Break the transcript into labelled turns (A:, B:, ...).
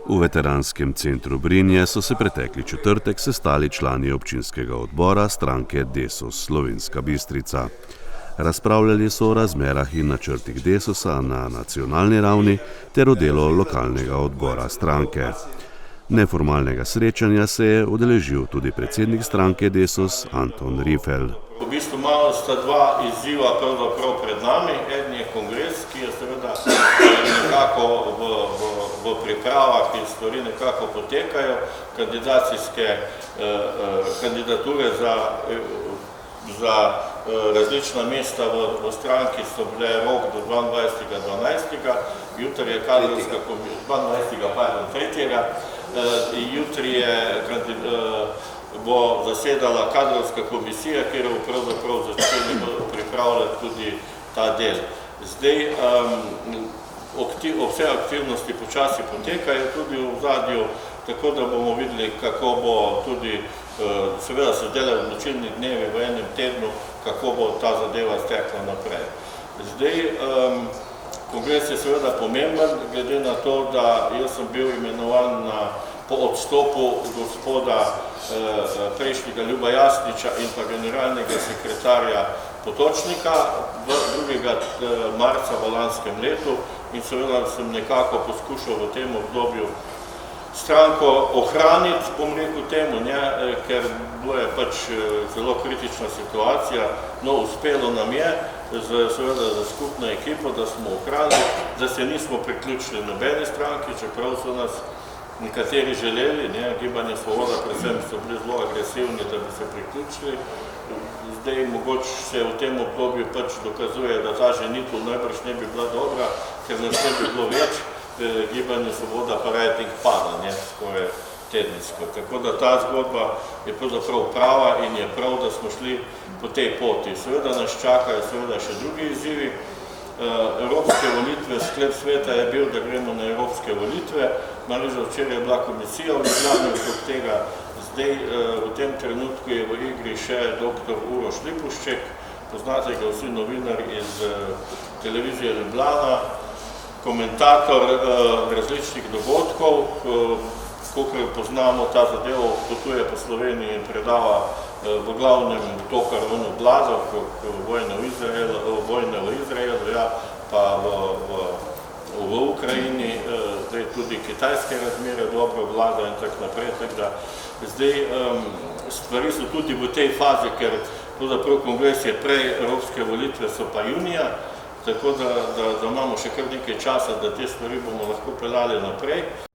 A: V veteranskem centru Brinje so se pretekli četrtek sestali člani občinskega odbora stranke Desus Slovenska Bistrica. Razpravljali so o razmerah in načrtih Desusa na nacionalni ravni ter o delu lokalnega odbora stranke. Neformalnega srečanja se je udeležil tudi predsednik stranke Desus Anton Rifel.
B: V bistvu malo sta dva izziva pravzaprav pred nami. Eden je kongres, ki je seveda nekako v pripravah in stvari nekako potekajo. Kandidature za različna mesta v stranki so bile rok do 22.12. Jutri je kadrovska komisija, 3. Jutri bo zasedala kadrovska komisija, kjer bo pravzaprav začeli pripravljati tudi ta del. Zdaj vse aktivnosti počasi potekajo tudi v ozadju, tako da bomo videli, kako bo tudi, seveda se delajo odločilni dnevi v enem tednu, kako bo ta zadeva stekla naprej. Zdaj, kongres je seveda pomemben, glede na to, da jaz sem bil imenovan po odstopu gospoda prejšnjega Ljuba Jasniča in pa generalnega sekretarja Potočnika 2. marca v lanskem letu in seveda sem nekako poskušal v tem obdobju stranko ohraniti, bom rekel temu, ker bilo je pač zelo kritična situacija, no uspelo nam je, seveda za skupno ekipo, da smo ohranili, da se nismo priključili nobene stranki, čeprav so nas nekateri želeli, Gibanje Svoboda predvsem so bili zelo agresivni, da bi se priključili. Zdaj mogoče se v tem obdobju pač dokazuje, da ta ženitev najbrž ne bi bila dobra, ker nas ne bi bilo več, Gibanje Svoboda pa rating pada, skoraj tedensko. Tako da ta zgodba je pravzaprav prava in je prav, da smo šli po tej poti. Seveda nas čakajo še drugi izzivi. Evropske volitve, sklep sveta je bil, da gremo na evropske volitve. Že včeraj je bila komisija v Ljubljani okrog tega. Zdaj v tem trenutku je v igri še dr. Uroš Lipušček, poznate ga vsi novinarji iz televizije Ljubljana, komentator različnih dogodkov, kolikor poznamo ta zadevo, potuje po Sloveniji in predava v glavnem to, kar on obvlada, vojne v Izraelu, pa v Ukrajini, zdaj tudi kitajske razmere dobro vlada in tako naprej. Zdaj stvari so tudi v tej fazi, ker pravzaprav kongres je prej, evropske volitve so pa junija, tako da imamo še kar nekaj časa, da te stvari bomo lahko peljali naprej.